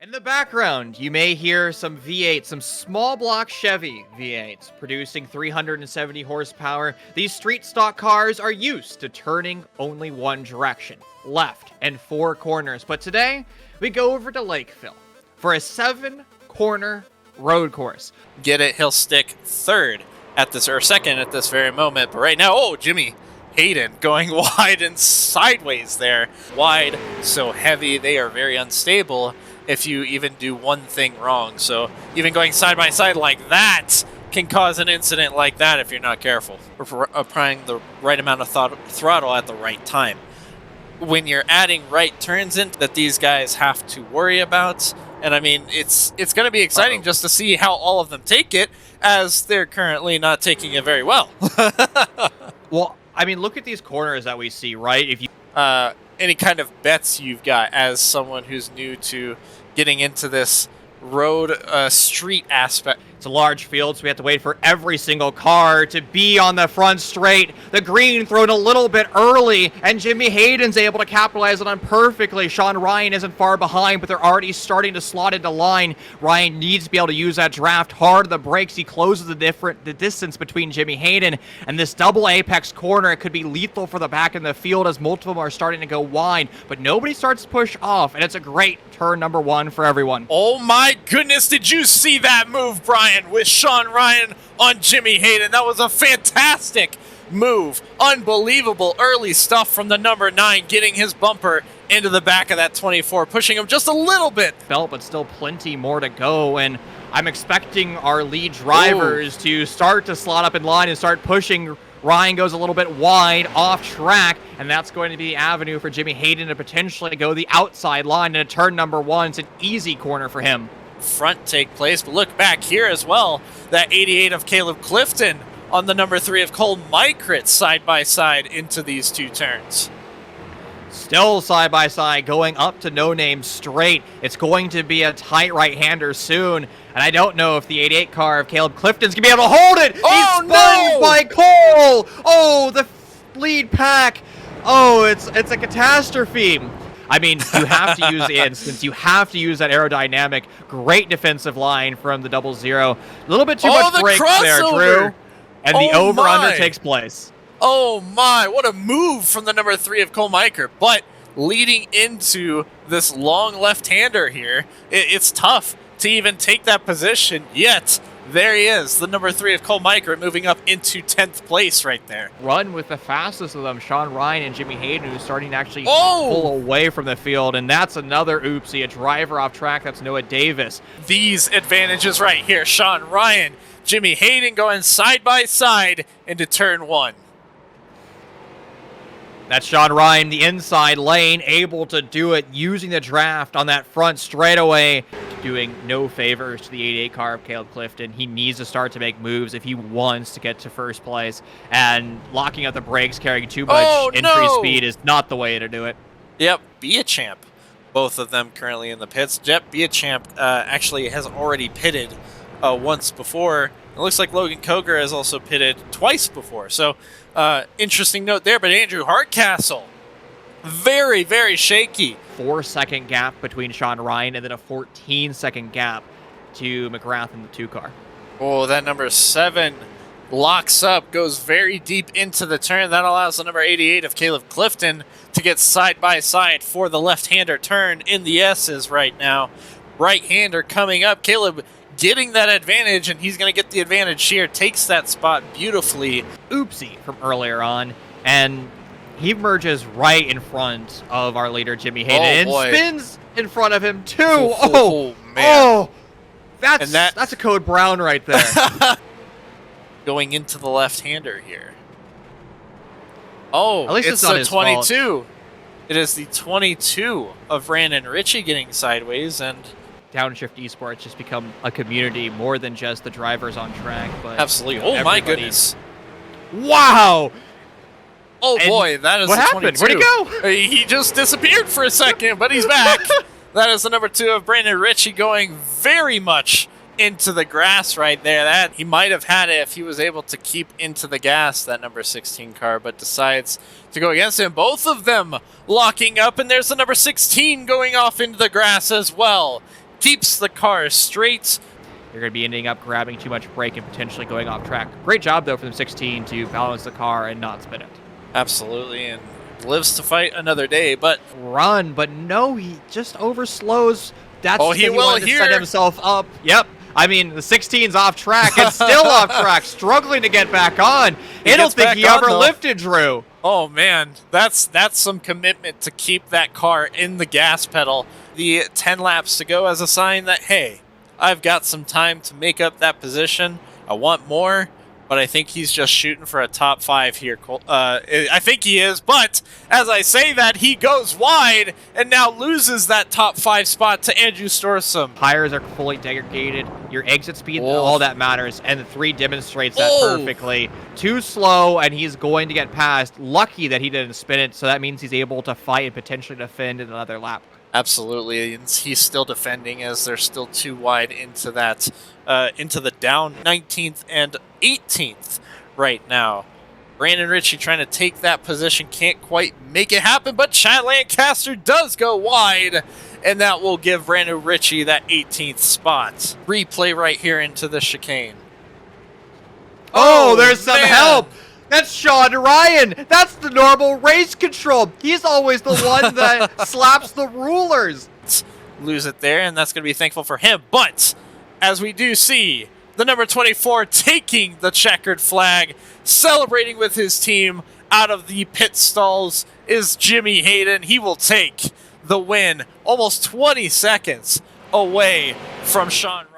In the background, you may hear some V8s, some small block Chevy V8s, producing 370 horsepower. These street stock cars are used to turning only one direction, left, and 4 corners. But today, we go over to Lakeville for a 7-corner road course. Get it, he'll stick third at this, or second at this very moment. But right now, oh, Jimmy Hayden going wide and sideways there. Wide, so heavy, they are very unstable if you even do one thing wrong. So even going side by side like that can cause an incident like that if you're not careful, or applying the right amount of throttle at the right time. When you're adding right turns in that these guys have to worry about, and I mean, it's going to be exciting just to see how all of them take it, as they're currently not taking it very well. Well, I mean, look at these corners that we see, right? If you any kind of bets you've got as someone who's new to getting into this road street aspect. It's a large field, so we have to wait for every single car to be on the front straight. The green thrown a little bit early, and Jimmy Hayden's able to capitalize it on perfectly. Sean Ryan isn't far behind, but they're already starting to slot into line. Ryan needs to be able to use that draft hard. The brakes, he closes the distance between Jimmy Hayden and this double apex corner. It could be lethal for the back in the field as multiple of them are starting to go wide, but nobody starts to push off, and it's a great turn number 1 for everyone. Oh my goodness, did you see that move, Brian, with Sean Ryan on Jimmy Hayden? That was a fantastic move. Unbelievable early stuff from the number 9, getting his bumper into the back of that 24, pushing him just a little bit. Felt, but still plenty more to go, and I'm expecting our lead drivers to start to slot up in line and start pushing. Ryan goes a little bit wide off track, and that's going to be the avenue for Jimmy Hayden to potentially go the outside line in turn number 1. It's an easy corner for him. Front take place, but look back here as well. That 88 of Caleb Clifton on the number 3 of Cole Mykrit side by side into these 2 turns. Still side by side, going up to No Name straight. It's going to be a tight right-hander soon, and I don't know if the 88 car of Caleb Clifton's going to be able to hold it. Oh, He's spun by Cole. Oh, the lead pack. Oh, it's a catastrophe. I mean, you have to use the instance. You have to use that aerodynamic. Great defensive line from the 00. A little bit too much brakes there, Drew. And the over-under takes place. Oh my, what a move from the number 3 of Cole Mykrit. But leading into this long left-hander here, it's tough to even take that position, yet there he is, the number 3 of Cole Mykrit, moving up into 10th place right there. Run with the fastest of them, Sean Ryan and Jimmy Hayden, who's starting to actually pull away from the field, and that's another oopsie, a driver off track. That's Noah Davis. These advantages right here, Sean Ryan, Jimmy Hayden going side by side into turn 1. That's Sean Ryan, the inside lane, able to do it using the draft on that front straightaway, doing no favors to the 88 car of Caleb Clifton. He needs to start to make moves if he wants to get to first place, and locking up the brakes, carrying too much entry speed is not the way to do it. Yep, Be a Champ. Both of them currently in the pits. Yep, Be a Champ actually has already pitted once before. It looks like Logan Coger has also pitted twice before. So, interesting note there. But Andrew Hardcastle, very, very shaky. 4-second gap between Sean Ryan, and then a 14-second gap to McGrath in the 2 car. Oh, that number 7 locks up, goes very deep into the turn. That allows the number 88 of Caleb Clifton to get side by side for the left-hander turn in the S's right now. Right-hander coming up. Caleb getting that advantage, and he's going to get the advantage here. Takes that spot beautifully. Oopsie from earlier on, and he merges right in front of our leader, Jimmy Hayden, and spins in front of him, too. Oh, man. Oh, that's a Code Brown right there. Going into the left-hander here. Oh, at least it's the 22. Fault. It is the 22 of Brandon Ritchie getting sideways, and Downshift Esports just become a community more than just the drivers on track. But absolutely. Oh, my goodness. Wow. Oh, boy, that is what the happened? 22. Where'd he go? He just disappeared for a second, but he's back. That is the number 2 of Brandon Ritchie, going very much into the grass right there. That he might have had it if he was able to keep into the gas, that number 16 car, but decides to go against him. Both of them locking up, and there's the number 16 going off into the grass as well. keeps the car straight. You're going to be ending up grabbing too much brake and potentially going off track. Great job, though, from the 16 to balance the car and not spin it. Absolutely, and lives to fight another day, but... Run, but no, he just overslows. That's Oh, he will wanted to here. set himself up. Yep. I mean, the 16's off track. It's still off track, struggling to get back on. I don't think he ever lifted, Drew. Oh, man, that's some commitment to keep that car in the gas pedal. The 10 laps to go as a sign that, hey, I've got some time to make up that position. I want more, but I think he's just shooting for a top 5 here. I think he is, but as I say that, he goes wide and now loses that top 5 spot to Andrew Storsum. Tires are fully degraded. Your exit speed, all that matters, and the 3 demonstrates that perfectly. Too slow, and he's going to get past. Lucky that he didn't spin it, so that means he's able to fight and potentially defend in another lap. Absolutely, and he's still defending as they're still too wide into that, into the down 19th and 18th right now. Brandon Ritchie trying to take that position, can't quite make it happen, but Chad Lancaster does go wide, and that will give Brandon Ritchie that 18th spot. Replay right here into the chicane. Oh, there's some help! That's Sean Ryan. That's the normal race control. He's always the one that slaps the rulers. Lose it there, and that's going to be thankful for him. But as we do see, the number 24 taking the checkered flag, celebrating with his team out of the pit stalls is Jimmy Hayden. He will take the win, almost 20 seconds away from Sean Ryan.